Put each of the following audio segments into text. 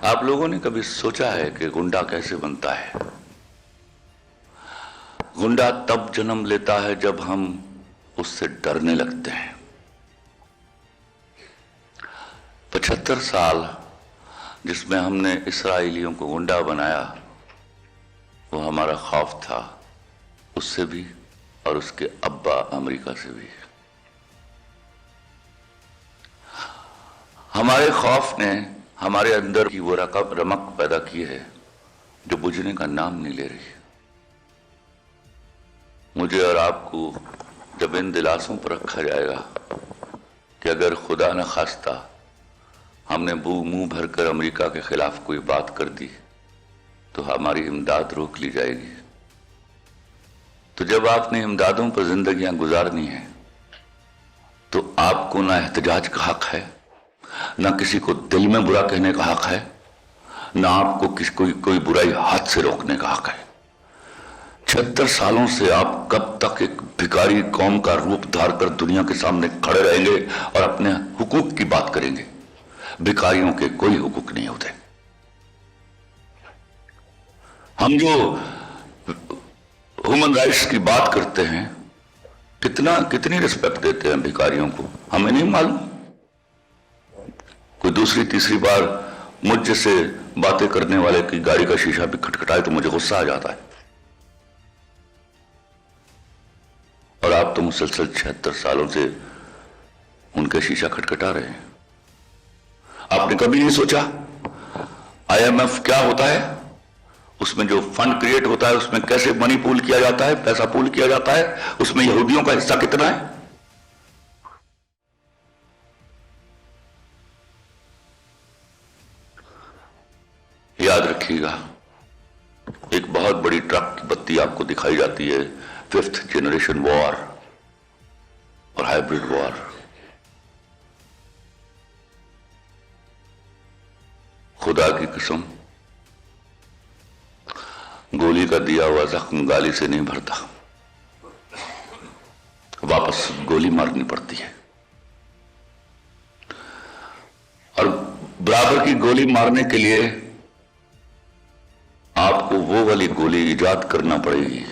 آپ لوگوں نے کبھی سوچا ہے کہ گنڈا کیسے بنتا ہے؟ گنڈا تب جنم لیتا ہے جب ہم اس سے ڈرنے لگتے ہیں۔ 75 سال جس میں ہم نے اسرائیلیوں کو گنڈا بنایا، وہ ہمارا خوف تھا، اس سے بھی اور اس کے ابا امریکہ سے بھی۔ ہمارے خوف نے ہمارے اندر کی وہ رمق پیدا کی ہے جو بجھنے کا نام نہیں لے رہی۔ مجھے اور آپ کو جب ان دلاسوں پر رکھا جائے گا کہ اگر خدا نہ خواستہ ہم نے منہ بھر کر امریکہ کے خلاف کوئی بات کر دی تو ہماری امداد روک لی جائے گی، تو جب آپ نے امدادوں پر زندگیاں گزارنی ہیں تو آپ کو نہ احتجاج کا حق ہے، نہ کسی کو دل میں برا کہنے کا حق ہے، نہ آپ کو کوئی برائی ہاتھ سے روکنے کا حق ہے۔ 76 سالوں سے آپ کب تک ایک بھکاری قوم کا روپ دھار کر دنیا کے سامنے کھڑے رہیں گے اور اپنے حقوق کی بات کریں گے؟ بھکاریوں کے کوئی حقوق نہیں ہوتے۔ ہم جو ہیومن رائٹس کی بات کرتے ہیں، کتنی رسپیکٹ دیتے ہیں بھکاریوں کو، ہمیں نہیں معلوم۔ کوئی دوسری تیسری بار مجھ جیسے باتیں کرنے والے کی گاڑی کا شیشہ بھی کھٹکھٹائے تو مجھے غصہ آ جاتا ہے، اور آپ تو مسلسل 76 سالوں سے ان کے شیشہ کھٹکھٹا رہے ہیں۔ آپ نے کبھی نہیں سوچا IMF کیا ہوتا ہے؟ اس میں جو فنڈ کریٹ ہوتا ہے اس میں کیسے منی پول کیا جاتا ہے، پیسہ پول کیا جاتا ہے، اس میں یہودیوں کا حصہ کتنا ہے؟ یاد رکھیے گا، ایک بہت بڑی ٹرک کی بتی آپ کو دکھائی جاتی ہے، 5th جنریشن وار اور ہائیبرڈ وار۔ خدا کی قسم، گولی کا دیا ہوا زخم گالی سے نہیں بھرتا، واپس گولی مارنی پڑتی ہے، اور برابر کی گولی مارنے کے لیے آپ کو وہ والی گولی ایجاد کرنا پڑے گی۔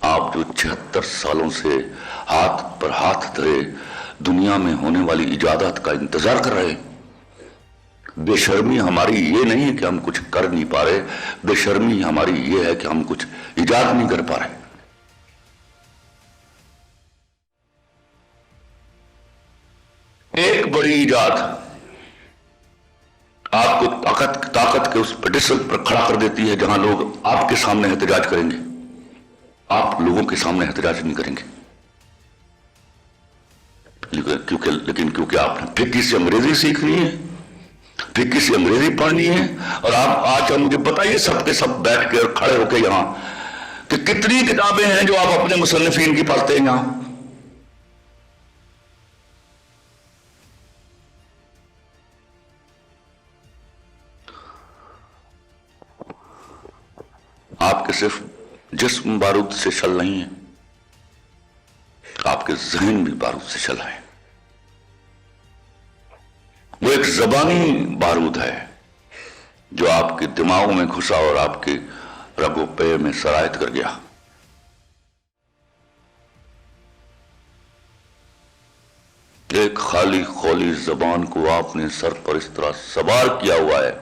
آپ جو 76 سالوں سے ہاتھ پر ہاتھ دھرے دنیا میں ہونے والی ایجادات کا انتظار کر رہے ہیں۔ بے شرمی ہماری یہ نہیں ہے کہ ہم کچھ کر نہیں پا رہے، بے شرمی ہماری یہ ہے کہ ہم کچھ ایجاد نہیں کر پا رہے۔ ایک بڑی ایجاد آپ کو طاقت کے اس پیڈسٹل پر کھڑا کر دیتی ہے جہاں لوگ آپ کے سامنے احتجاج کریں گے، آپ لوگوں کے سامنے احتجاج نہیں کریں گے، لیکن کیونکہ آپ نے پھر کسی انگریزی سیکھنی ہے، پھر کسی انگریزی پڑھنی ہے، اور آپ آج مجھے بتائیے سب کے سب بیٹھ کے اور کھڑے ہو کے یہاں کہ کتنی کتابیں ہیں جو آپ اپنے مصنفین کی پڑھتے ہیں یہاں؟ آپ کے صرف جسم بارود سے شل نہیں ہے، آپ کے ذہن بھی بارود سے شل ہے۔ وہ ایک زبانی بارود ہے جو آپ کے دماغوں میں گھسا اور آپ کے رگ و پے میں سرایت کر گیا۔ ایک خالی خولی زبان کو آپ نے سر پر اس طرح سوار کیا ہوا ہے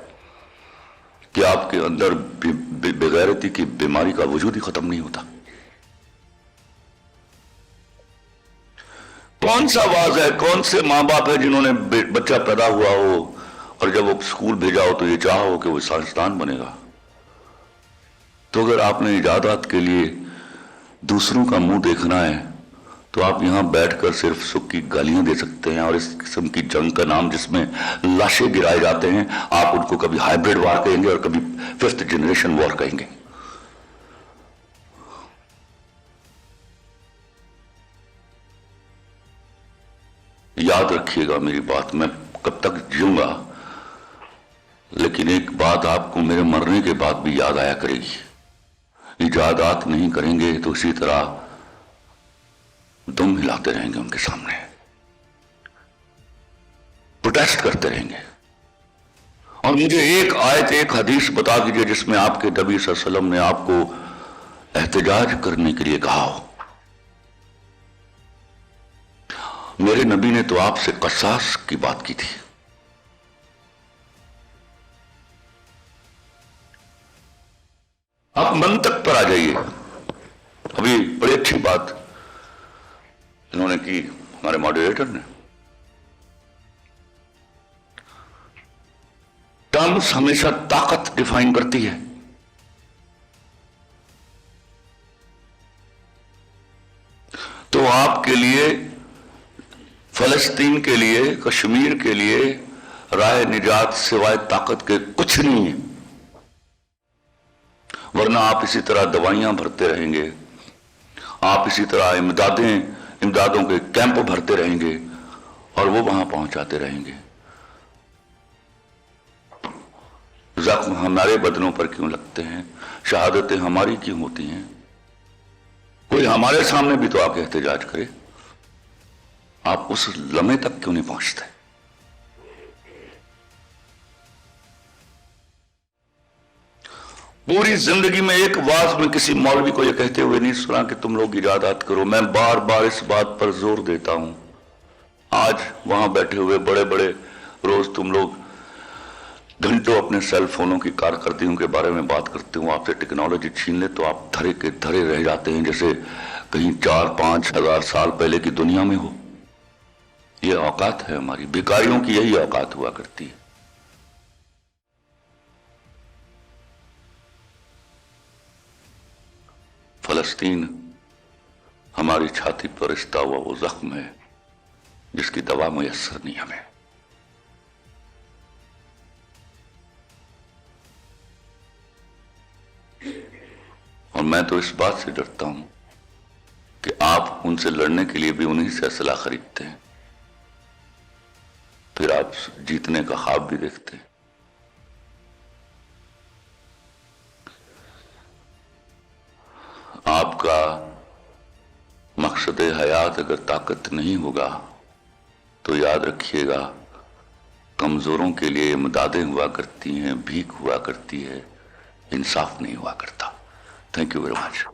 کہ آپ کے اندر بغیرتی کی بیماری کا وجود ہی ختم نہیں ہوتا۔ کون سا آواز ہے، کون سے ماں باپ ہے جنہوں نے بچہ پیدا ہوا ہو اور جب وہ اسکول بھیجا ہو تو یہ چاہا ہو کہ وہ سائنسدان بنے گا؟ تو اگر آپ نے ایجادات کے لیے دوسروں کا منہ دیکھنا ہے تو آپ یہاں بیٹھ کر صرف سکھ کی گالیاں دے سکتے ہیں، اور اس قسم کی جنگ کا نام جس میں لاشیں گرائے جاتے ہیں، آپ ان کو کبھی ہائیبرڈ وار کہیں گے اور کبھی 5th جنریشن وار کہیں گے۔ یاد رکھیے گا میری بات، میں کب تک جیوں گا لیکن ایک بات آپ کو میرے مرنے کے بعد بھی یاد آیا کرے گی، ایجادات نہیں کریں گے تو اسی طرح دم ہلاتے رہیں گے ان کے سامنے، پروٹیسٹ کرتے رہیں گے، اور مجھے ایک آیت ایک حدیث بتا دیجئے جس میں آپ کے نبی صلی اللہ علیہ وسلم نے آپ کو احتجاج کرنے کے لیے کہا ہو۔ میرے نبی نے تو آپ سے قصاص کی بات کی تھی۔ آپ منطق پر آ جائیے۔ ابھی بڑی اچھی بات انہوں نے کی ہمارے ماڈریٹر نے، ٹرمز ہمیشہ طاقت ڈیفائن کرتی ہے۔ تو آپ کے لیے، فلسطین کے لیے، کشمیر کے لیے راہ نجات سوائے طاقت کے کچھ نہیں ہے، ورنہ آپ اسی طرح دوائیاں بھرتے رہیں گے، آپ اسی طرح امدادوں کے کیمپ بھرتے رہیں گے اور وہ وہاں پہنچاتے رہیں گے۔ زخم ہمارے بدنوں پر کیوں لگتے ہیں؟ شہادتیں ہماری کیوں ہوتی ہیں؟ کوئی ہمارے سامنے بھی تو آ کے احتجاج کرے۔ آپ اس لمحے تک کیوں نہیں پہنچتے؟ پوری زندگی میں ایک واعظ میں کسی مولوی کو یہ کہتے ہوئے نہیں سنا کہ تم لوگ ارادات کرو۔ میں بار بار اس بات پر زور دیتا ہوں۔ آج وہاں بیٹھے ہوئے بڑے بڑے، روز تم لوگ گھنٹوں اپنے سیل فونوں کی کارکردگیوں کے بارے میں بات کرتے ہوں، آپ سے ٹیکنالوجی چھین لے تو آپ دھرے کے دھرے رہ جاتے ہیں جیسے کہیں 4-5 ہزار سال پہلے کی دنیا میں ہو۔ یہ اوقات ہے ہماری، بیکاریوں کی یہی اوقات ہوا کرتی ہے۔ فلسطین ہماری چھاتی پر رشتہ ہوا وہ زخم ہے جس کی دوا میسر نہیں ہمیں۔ اور میں تو اس بات سے ڈرتا ہوں کہ آپ ان سے لڑنے کے لیے بھی انہی سے اسلحہ خریدتے ہیں، پھر آپ جیتنے کا خواب بھی دیکھتے ہیں۔ آپ کا مقصد حیات اگر طاقت نہیں ہوگا تو یاد رکھیے گا، کمزوروں کے لیے امدادیں ہوا کرتی ہیں، بھیک ہوا کرتی ہے، انصاف نہیں ہوا کرتا۔ Thank you very much.